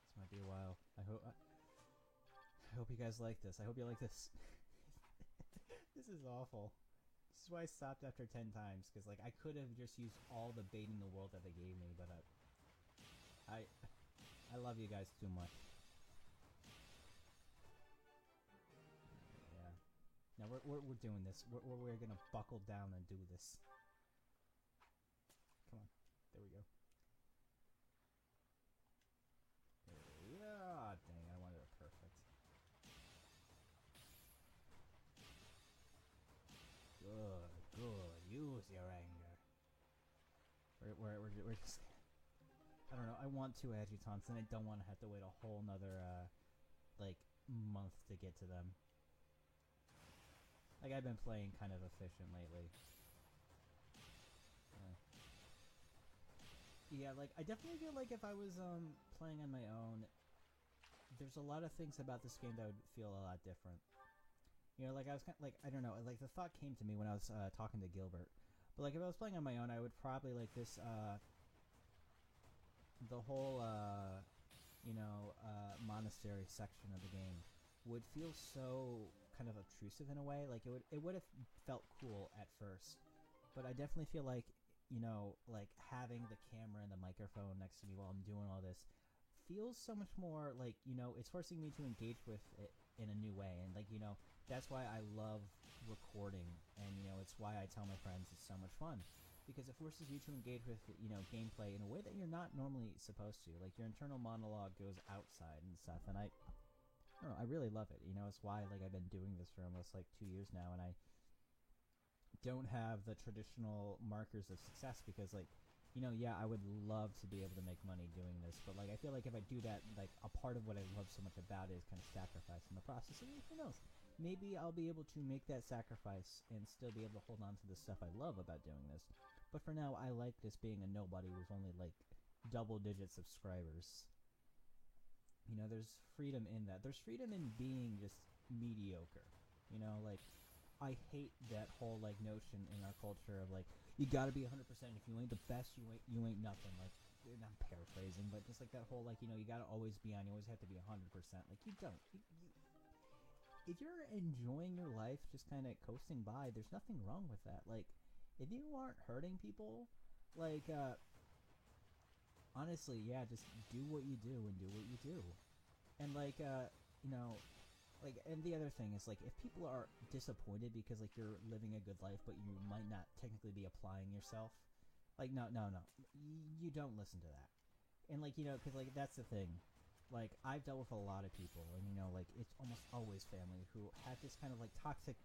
This might be a while. I hope you guys like this. I hope you like this. This is awful. This is why I stopped after 10 times, because like I could have just used all the bait in the world that they gave me, but I love you guys too much. Yeah. Now we're doing this. We're gonna buckle down and do this. Come on. There we go. Yeah, dang, I wanted it perfect. Good. Use your anger. We're just... I don't know, I want 2 adjutants, and I don't want to have to wait a whole nother, month to get to them. Like, I've been playing kind of efficient lately. Yeah, like, I definitely feel like if I was playing on my own, there's a lot of things about this game that would feel a lot different. You know, like, I was kind of, like, I don't know, like, the thought came to me when I was talking to Gilbert. But, like, if I was playing on my own, I would probably, like, this, the whole, monastery section of the game would feel so kind of obtrusive in a way. Like, it would have felt cool at first. But I definitely feel like, like, having the camera and the microphone next to me while I'm doing all this feels so much more like, it's forcing me to engage with it in a new way. And, like, that's why I love recording. And, it's why I tell my friends it's so much fun. Because it forces you to engage with, gameplay in a way that you're not normally supposed to. Like, your internal monologue goes outside and stuff. And I don't know, I really love it. It's why, like, I've been doing this for almost, like, 2 years now. And I don't have the traditional markers of success because, like, I would love to be able to make money doing this, but, like, I feel like if I do that, like, a part of what I love so much about it is kind of sacrifice in the process. And who knows? Maybe I'll be able to make that sacrifice and still be able to hold on to the stuff I love about doing this. But for now, I like this being a nobody with only, like, double-digit subscribers. There's freedom in that. There's freedom in being just mediocre. Like, I hate that whole, like, notion in our culture of, like, you gotta be 100%. If you ain't the best, you ain't nothing. Like, I'm paraphrasing, but just like that whole, like, you gotta always be on. You always have to be 100%. Like, you don't. If you're enjoying your life, just kind of coasting by, there's nothing wrong with that. Like, if you aren't hurting people, like, honestly, yeah, just do what you do and do what you do. And, like, like, and the other thing is, like, if people are disappointed because, like, you're living a good life, but you might not technically be applying yourself, like, no. You don't listen to that. And, like, because, like, that's the thing. Like, I've dealt with a lot of people, and, like, it's almost always family who have this kind of, like, toxic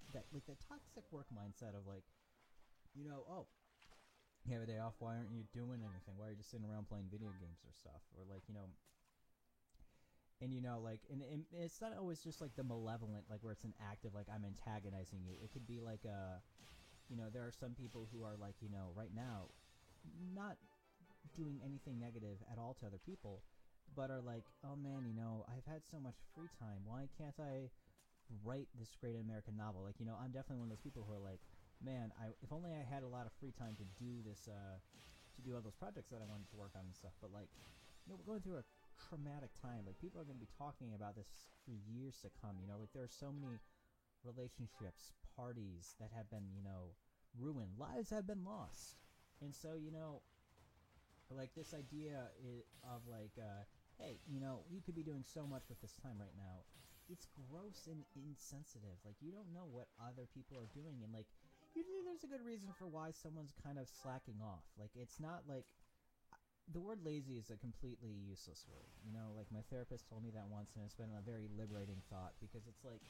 work mindset of, like, oh, you have a day off, why aren't you doing anything? Why are you just sitting around playing video games or stuff? Or, like, and, like, and it's not always just, like, the malevolent, like, where it's an act of, like, I'm antagonizing you. It could be, like, there are some people who are, like, right now, not doing anything negative at all to other people, but are like, oh, man, I've had so much free time. Why can't I write this great American novel? Like, I'm definitely one of those people who are like, man, if only I had a lot of free time to do this, to do all those projects that I wanted to work on and stuff. But, like, we're going through a traumatic time. Like, people are going to be talking about this for years to come. Like, there are so many relationships, parties that have been, ruined. Lives have been lost. And so, like, this idea of, like, hey, you could be doing so much with this time right now. It's gross and insensitive. Like, you don't know what other people are doing. And, like, usually there's a good reason for why someone's kind of slacking off. Like, it's not like... The word lazy is a completely useless word. Like, my therapist told me that once, and it's been a very liberating thought, because it's like,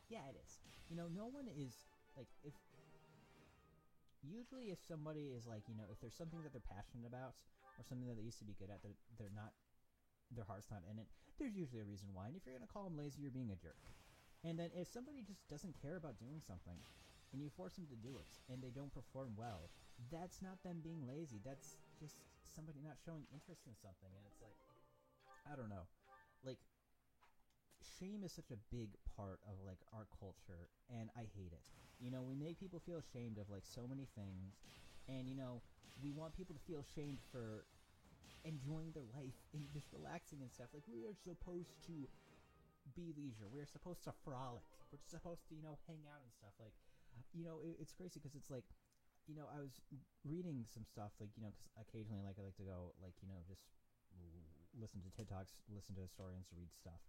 yeah, it is. No one is, like, usually if somebody is, like, if there's something that they're passionate about, or something that they used to be good at, they're not, their heart's not in it, there's usually a reason why. And if you're going to call them lazy, you're being a jerk. And then if somebody just doesn't care about doing something, and you force them to do it, and they don't perform well, that's not them being lazy. That's just somebody not showing interest in something. And it's like, I don't know. Like, shame is such a big part of, like, our culture, and I hate it. We make people feel ashamed of, like, so many things, and, we want people to feel ashamed for enjoying their life and just relaxing and stuff. Like, we are supposed to be leisure. We're supposed to frolic. We're supposed to, hang out and stuff. Like, it's crazy because it's like, I was reading some stuff, like, because occasionally, like, I like to go, like, just listen to TED Talks, listen to historians, read stuff.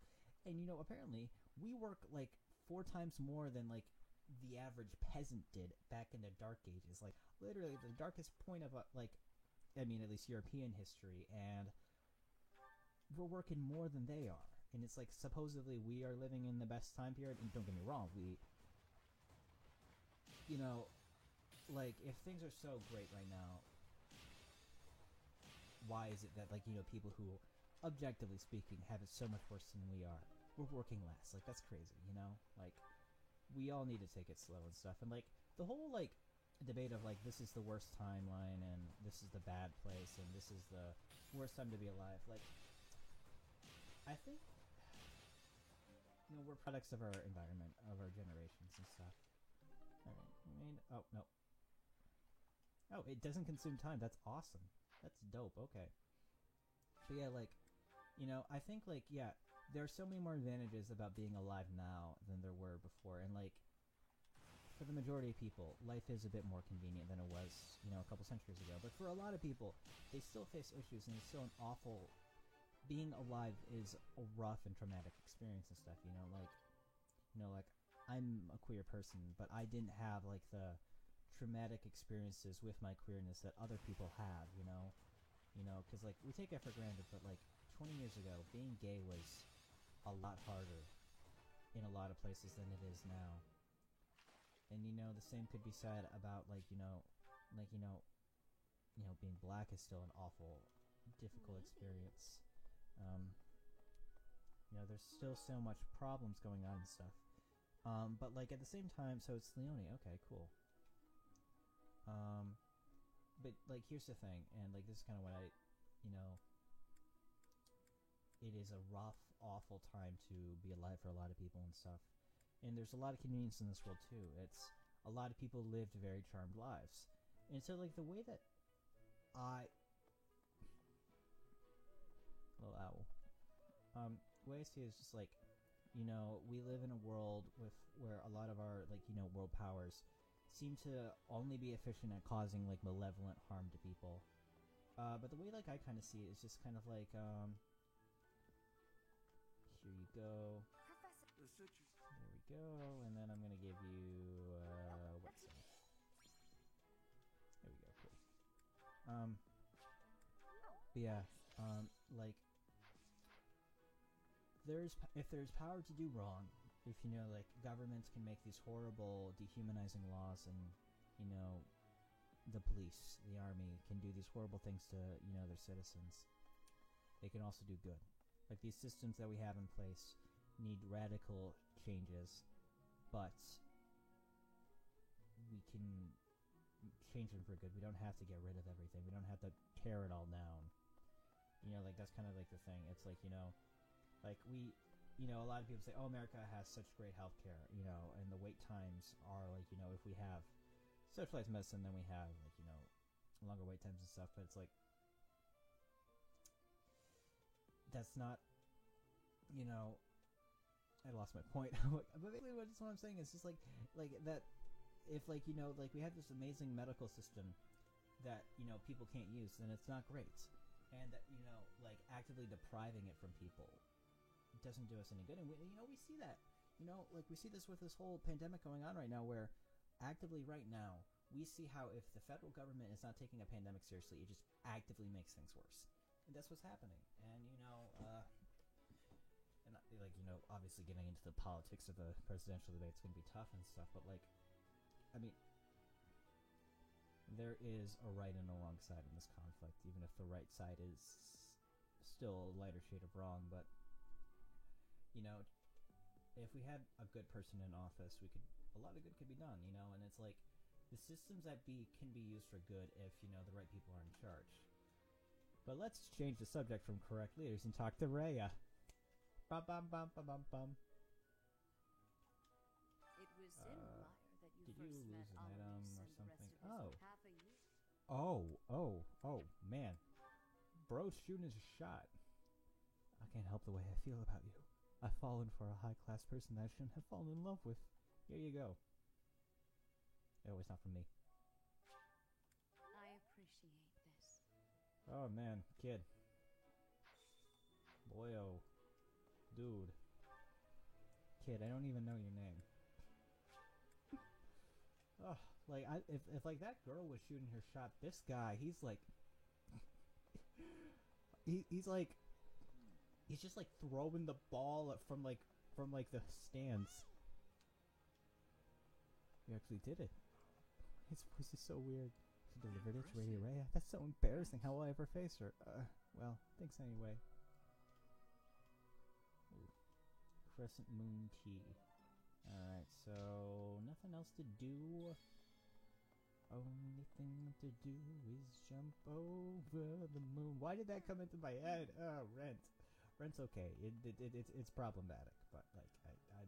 And, apparently, we work, like, 4 times more than, like, the average peasant did back in the Dark Ages. Like, literally, the darkest point of, like, I mean, at least European history, and we're working more than they are. And it's like, supposedly, we are living in the best time period, and don't get me wrong, we, like, if things are so great right now, why is it that, like, people who, objectively speaking, have it so much worse than we are, we're working less? Like, that's crazy, like, we all need to take it slow and stuff. And like the whole like debate of like this is the worst timeline and this is the bad place and this is the worst time to be alive. Like I think we're products of our environment, of our generations and stuff. Alright, I mean, oh no. Oh, it doesn't consume time. That's awesome. That's dope. Okay. But yeah, like, I think like, yeah, there are so many more advantages about being alive now than there were before, and like for the majority of people, life is a bit more convenient than it was, a couple centuries ago. But for a lot of people, they still face issues, and it's still an awful. Being alive is a rough and traumatic experience and stuff. Like I'm a queer person, but I didn't have like the traumatic experiences with my queerness that other people have. Because like we take it for granted, but like 20 years ago, being gay was a lot harder in a lot of places than it is now. And the same could be said about being black is still an awful, difficult experience. There's still so much problems going on and stuff. But like at the same time, so it's Leone. Okay, cool. But like here's the thing, and like this is kind of what I, it is a rough, awful time to be alive for a lot of people and stuff. And there's a lot of convenience in this world too. It's a lot of people lived very charmed lives, and so like the way that little owl. The way I see it is just like, we live in a world where a lot of our world powers seem to only be efficient at causing like malevolent harm to people. But the way like I kind of see it is just kind of like here you go. Professor. The situ- There we go, and then I'm gonna give you what's that? There we go, cool. But yeah, like if there's power to do wrong, if like governments can make these horrible, dehumanizing laws, and the police, the army can do these horrible things to their citizens, they can also do good. Like these systems that we have in place need radical changes, but we can change them for good. We don't have to get rid of everything. We don't have to tear it all down. Like that's kind of like the thing. It's like, like we, a lot of people say, oh, America has such great healthcare, and the wait times are like, if we have socialized medicine, then we have like, longer wait times and stuff. But it's like, that's not, I lost my point. But basically what I'm saying is just like that if like, like we have this amazing medical system that, people can't use, then it's not great. And that, like actively depriving it from people doesn't do us any good. And we see that, like we see this with this whole pandemic going on right now, where actively right now we see how if the federal government is not taking a pandemic seriously, it just actively makes things worse. And that's what's happening. And and like obviously getting into the politics of the presidential debate is going to be tough and stuff, but like, I mean, there is a right and a wrong side in this conflict, even if the right side is still a lighter shade of wrong. But if we had a good person in office, a lot of good could be done, and it's like the systems that can be used for good if the right people are in charge. But let's change the subject from correct leaders and talk to Rhea. Bum bum bum bum bum bum. It was in Lyre that you Did you first met lose an item Alarus or and the something? rest of his Oh. half a year. Oh, man. Bro's shooting his shot. I can't help the way I feel about you. I've fallen for a high-class person that I shouldn't have fallen in love with. Here you go. Oh, it's not from me. I appreciate this. Oh, man. Kid. Boyo. Dude. Kid, I don't even know your name. Oh, like, if like that girl was shooting her shot, this guy, he's like... he's like... He's just like throwing the ball from the stands. You actually did it. His voice is so weird. She delivered it to Radio Rhea. That's so embarrassing. How will I ever face her? Well, thanks anyway. Ooh. Crescent Moon Tea. Alright, so nothing else to do. Only thing to do is jump over the moon. Why did that come into my head? Oh, Rent. Rent's okay. It's problematic, but like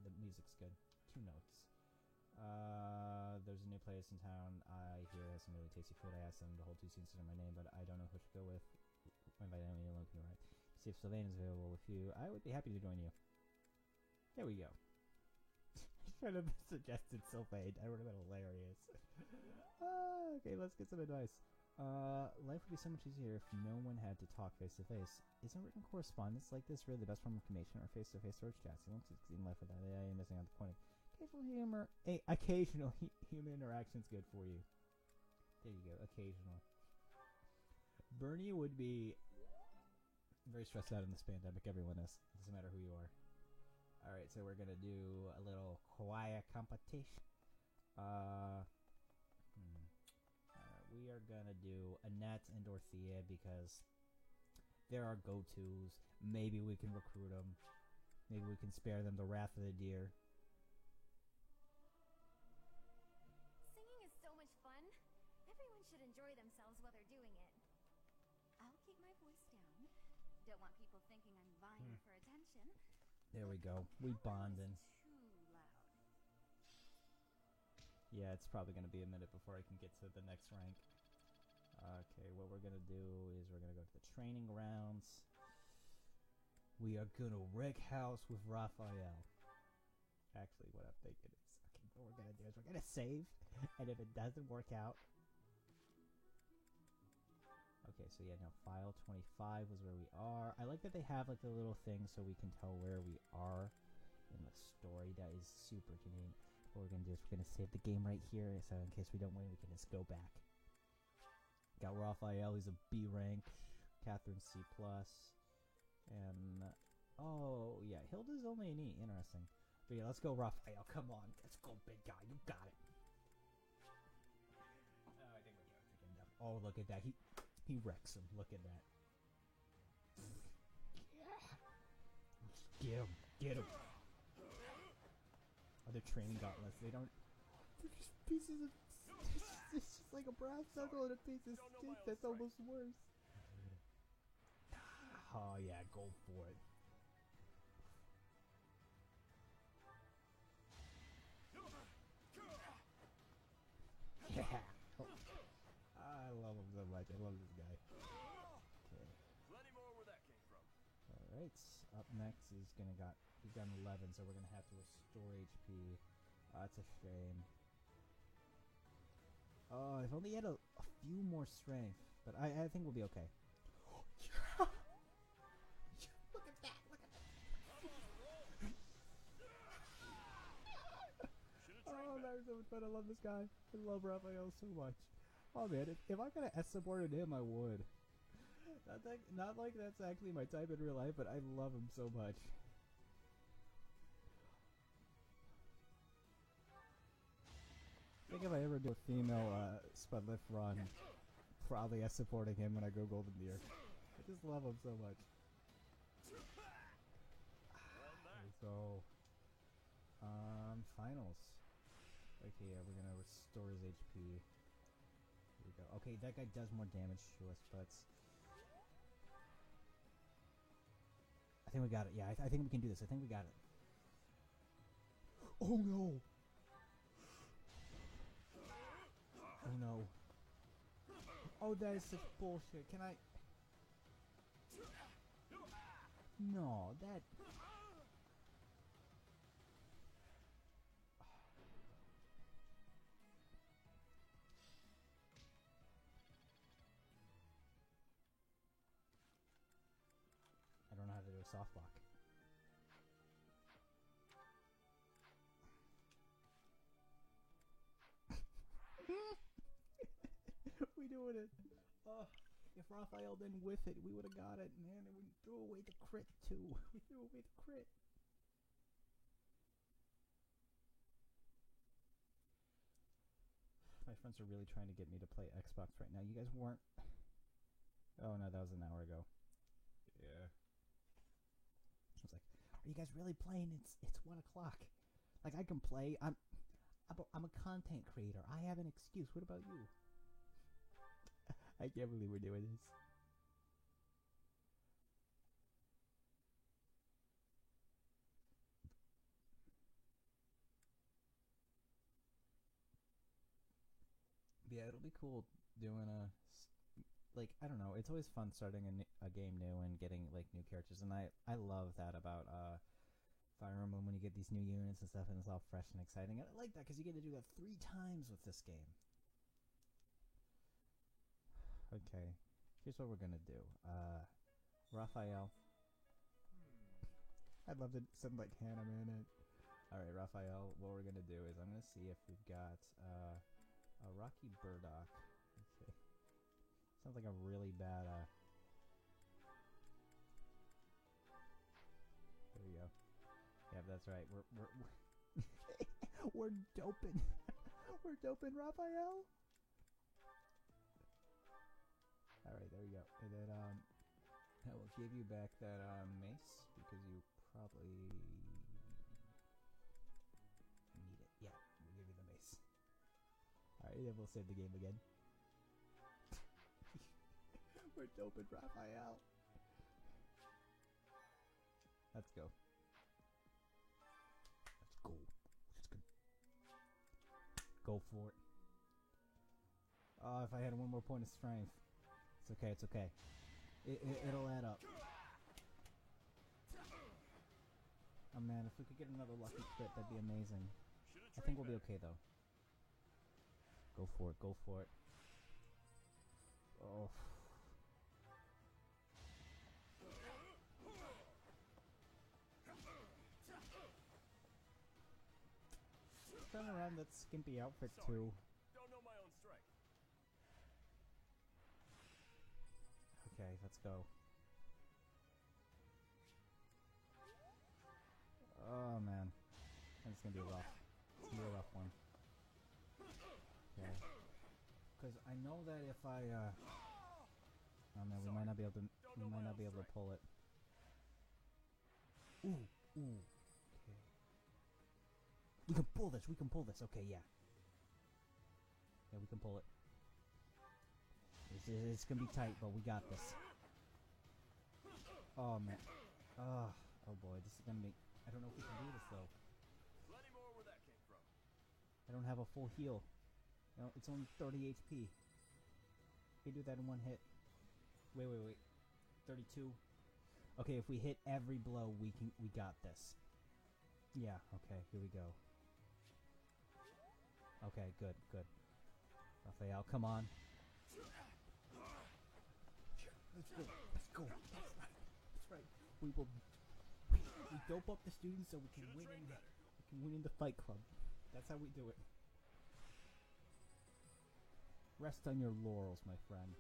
the music's good. 2 notes. There's a new place in town. I hear it has some really tasty food. I asked them to hold 2 scenes under my name, but I don't know who to go with. If I don't know who, right? See if Sylvain is available with you. I would be happy to join you. There we go. I should have suggested Sylvain. That would have been hilarious. Okay, let's get some advice. Life would be so much easier if no one had to talk face to face. Isn't written correspondence like this really the best form of communication, or face to face search chats? You won't succeed in life without AI and missing out the point. Occasional human interaction is good for you. There you go. Occasional. Bernie would be very stressed out in this pandemic. Everyone is. It doesn't matter who you are. Alright, so we're gonna do a little quiet competition. We are gonna do Annette and Dorothea because they're our go-tos. Maybe we can recruit them. Maybe we can spare them the wrath of the deer. Singing is so much fun. Everyone should enjoy themselves while they're doing it. I'll keep my voice down. Don't want people thinking I'm vying for attention. There we go. We bonding. Too loud. Yeah, it's probably going to be a minute before I can get to the next rank. Okay, what we're going to do is we're going to go to the training grounds. We are going to wreck house with Raphael. Actually, what I'm thinking is, okay, what we're going to do is we're going to save, and if it doesn't work out... Okay, so yeah, now file 25 was where we are. I like that they have like the little thing so we can tell where we are in the story. That is super convenient. What we're going to do is we're going to save the game right here, so in case we don't win, we can just go back. Got Raphael, he's a B rank. Catherine C+. And, oh, yeah, Hilda's only an E. Interesting. But yeah, let's go Raphael. Come on. Let's go, big guy. You got it. Oh, I think we're going to pick him down. Oh, look at that. He wrecks him. Look at that. Yeah. Get him. Get him. Other training gauntlets. They don't... They're just pieces of... It's just like a brass circle and a piece of stick. That's almost worse. Oh, yeah. Go for it. Yeah. I love him so much. I love this guy. Okay. Plenty more where that came from. Alright. Up next is he's got 11, so we're gonna have to restore HP. That's a shame. Oh, if only he had a few more strength. But I think we'll be okay. Look at that! Look at that! Oh, that was so much fun. I love this guy. I love Raphael so much. Oh man, if I could have S-supported him, I would. Not like that's actually my type in real life, but I love him so much. I think if I ever do a female Spudlift run, probably S-supporting him when I go Golden Deer. I just love him so much. So, finals. Okay, yeah, we're gonna restore his HP. Here we go. Okay, that guy does more damage to us, but I think we got it. Yeah, I think we can do this. I think we got it. Oh no! Oh no! Oh, that is such bullshit. Can I? No, that. I don't know how to do a soft block. We doing it. If Raphael didn't whiff it, we would have got it, man. And we threw away the crit too. We threw away the crit. My friends are really trying to get me to play Xbox right now. You guys weren't. Oh no, that was an hour ago. Yeah. I was like, are you guys really playing? It's 1 o'clock. Like, I can play. I'm a content creator. I have an excuse. What about you? I can't believe we're doing this. Yeah, it'll be cool doing like, I don't know, it's always fun starting a game new and getting like new characters, and I love that about Fire Emblem when you get these new units and stuff and it's all fresh and exciting. And I like that because you get to do that 3 times with this game. Okay, here's what we're gonna do. Raphael. I'd love to send like Hannah in it. Alright, Raphael, what we're gonna do is I'm gonna see if we've got a Rocky Burdock. Okay. Sounds like a really bad there we go. Yeah, that's right. We're doping. We're doping Raphael. Alright, there we go. And then I will give you back that mace because you probably need it. Yeah, we'll give you the mace. Alright, then we'll save the game again. We're doping Raphael. Let's go. Let's go. Let's go. Go for it. Oh, if I had one more point of strength. It's okay, it's okay. It'll add up. Oh man, if we could get another lucky crit, that'd be amazing. I think we'll be okay though. Go for it, go for it. Oh. Turn around that skimpy outfit too. Don't know my own strength. Okay, let's go. Oh man, it's gonna be rough. It's gonna be a rough one. Okay, because I know that if I oh man, we might not be able to. We might not be able to pull it. Ooh, ooh. Okay. We can pull this. We can pull this. Okay, yeah. Yeah, we can pull it. It's gonna be tight, but we got this. Oh man. Oh boy, this is gonna be. I don't know if we can do this though. Plenty more where that came from. I don't have a full heal. No, it's only 30 HP. We do that in one hit. Wait. 32. Okay, if we hit every blow, we got this. Yeah. Okay, here we go. Okay, good. Raphael, come on. Let's go. That's right. We dope up the students so we can win in the fight club. That's how we do it. Rest on your laurels, my friend.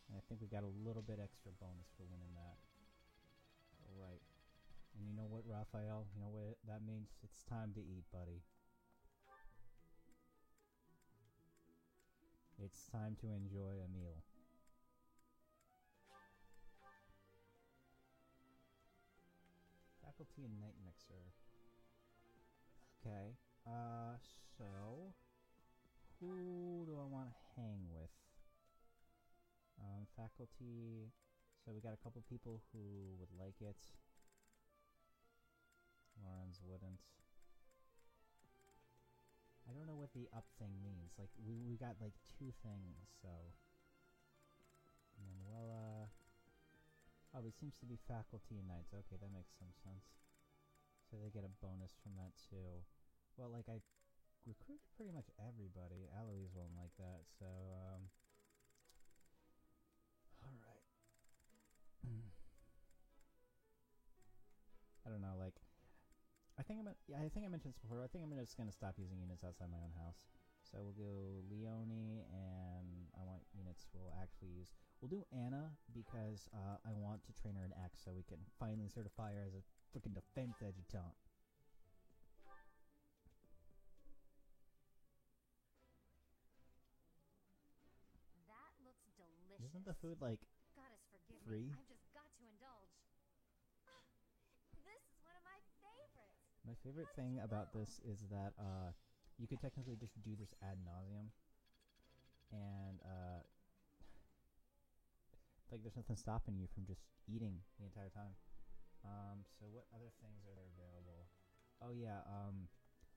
And I think we got a little bit extra bonus for winning that. Alright. And you know what, Raphael? You know what that means? It's time to eat, buddy. It's time to enjoy a meal. Faculty and Night Mixer. Okay. So who do I want to hang with? Faculty. So we got a couple people who would like it. Lawrence wouldn't. I don't know what the up thing means. Like, we got like 2 things, so. Manuela. Oh, it seems to be faculty and knights. Okay, that makes some sense. So they get a bonus from that too. Well, like, I recruited pretty much everybody. Aloys won't like that, so, alright. I don't know, like, I think I mentioned this before. I think I'm just gonna stop using units outside my own house. So we'll go Leonie, and I want units we'll actually use. We'll do Anna because I want to train her in X so we can finally certify her as a freaking defense adjutant. That looks delicious. Isn't the food like Goddess forgive free? me. I've just got to indulge. My favorite thing about this is that you could technically just do this ad nauseum, and like there's nothing stopping you from just eating the entire time. So what other things are there available? Oh yeah,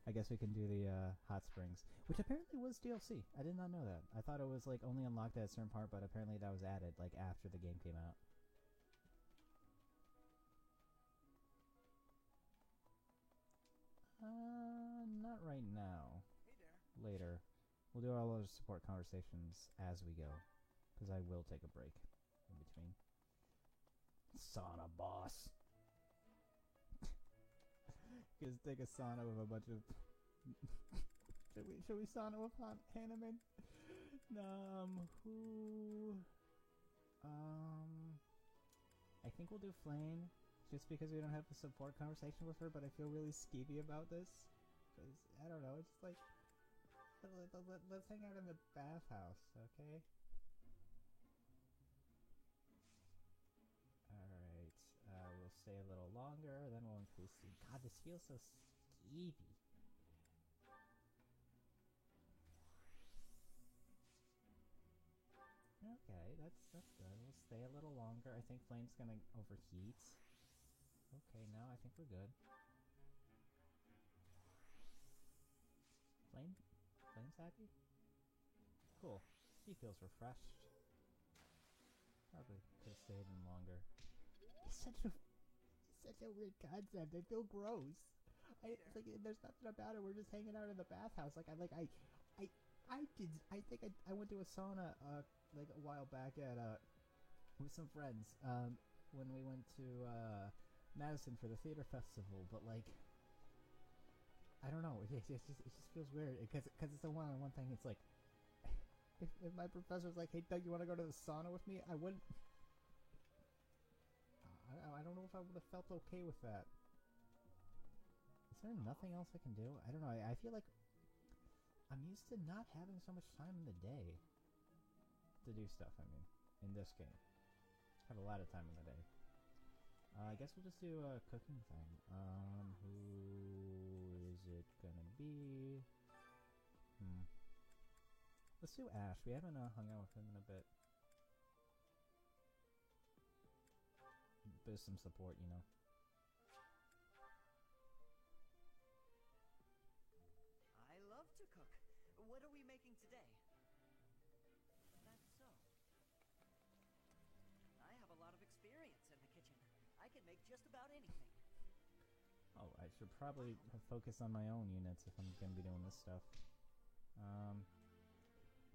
I guess we can do the hot springs, which apparently was DLC. I did not know that. I thought it was like only unlocked at a certain part, but apparently that was added like after the game came out. Not right now. Hey there. Later. We'll do all those support conversations as we go, because I will take a break in between. Sauna boss. Just take a sauna with a bunch of. should we sauna with Hanneman? Who? I think we'll do Flame, just because we don't have a support conversation with her. But I feel really skeevy about this, because I don't know. It's just like let's hang out in the bathhouse, okay? Alright, we'll stay a little longer, then we'll increase the... God, this feels so skeevy. Okay, that's good. We'll stay a little longer. I think Flame's gonna overheat. Okay, now I think we're good. Flame's happy? Cool. He feels refreshed. Probably could have stayed in longer. It's such a weird concept. I feel gross. It's like there's nothing about it. We're just hanging out in the bathhouse. I went to a sauna like a while back at with some friends when we went to Madison for the theater festival. But like, I don't know. It just feels weird because it's a one-on-one thing. It's like if my professor was like, "Hey Doug, you want to go to the sauna with me?" I wouldn't. I don't know if I would have felt okay with that. Is there nothing else I can do? I don't know. I feel like I'm used to not having so much time in the day to do stuff. I mean, in this game, I have a lot of time in the day. I guess we'll just do a cooking thing. Who is it gonna be? Let's do Ash. We haven't hung out with him in a bit. Bit of some support, you know. I love to cook. What are we making today? That's so. I have a lot of experience in the kitchen. I can make just about anything. Oh, I should probably focus on my own units if I'm gonna be doing this stuff.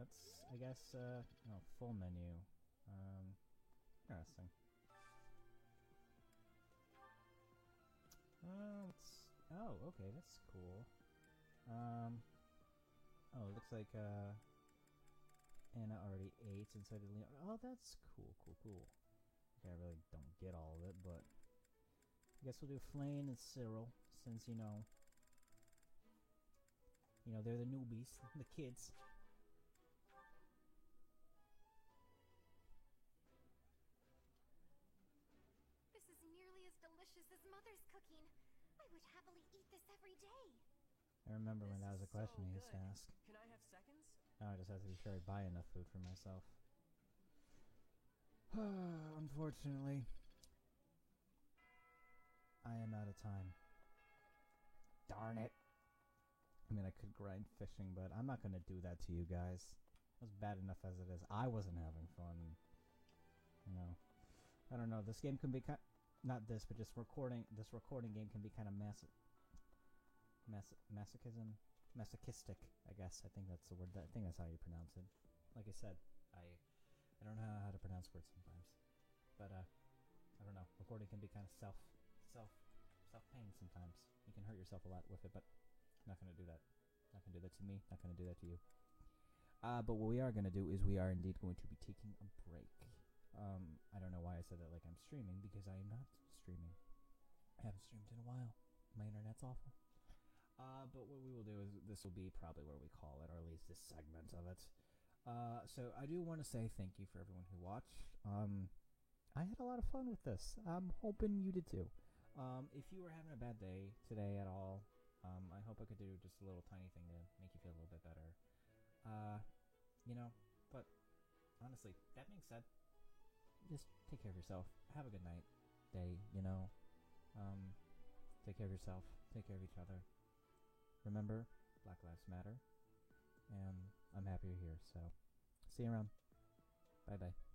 Let's, I guess, full menu. Interesting. Oh, okay, that's cool. Oh, it looks like, Anna already ate, and so did Leon. Oh, that's cool. Okay, I really don't get all of it, but I guess we'll do Flame and Cyril, since, you know, they're the newbies, the kids. This is nearly as delicious as Mother's cooking. I would happily eat this every day. I remember when This that was a is question so he used to good. ask. Can I have seconds? Now I just have to be sure I buy enough food for myself. Unfortunately, I am out of time. Darn it. I mean, I could grind fishing, but I'm not gonna do that to you guys. It was bad enough as it is. I wasn't having fun. I don't know. This game can be not this, but just recording. This recording game can be kind of masochistic, I guess. I think that's the word. I think that's how you pronounce it. Like I said, I don't know how to pronounce words sometimes, but I don't know. Recording can be kind of self-pain sometimes. You can hurt yourself a lot with it, but I'm not gonna do that. Not gonna do that to me. Not gonna do that to you. But what we are gonna do is we are indeed going to be taking a break. I don't know why I said that like I'm streaming, because I am not streaming. I haven't streamed in a while. My internet's awful. But what we will do is this will be probably where we call it, or at least this segment of it. So I do want to say thank you for everyone who watched. I had a lot of fun with this. I'm hoping you did too. If you were having a bad day today at all, I hope I could do just a little tiny thing to make you feel a little bit better. But honestly, that being said, just take care of yourself. Have a good night, day, take care of yourself, take care of each other. Remember, Black Lives Matter, and I'm happy you're here, so see you around. Bye-bye.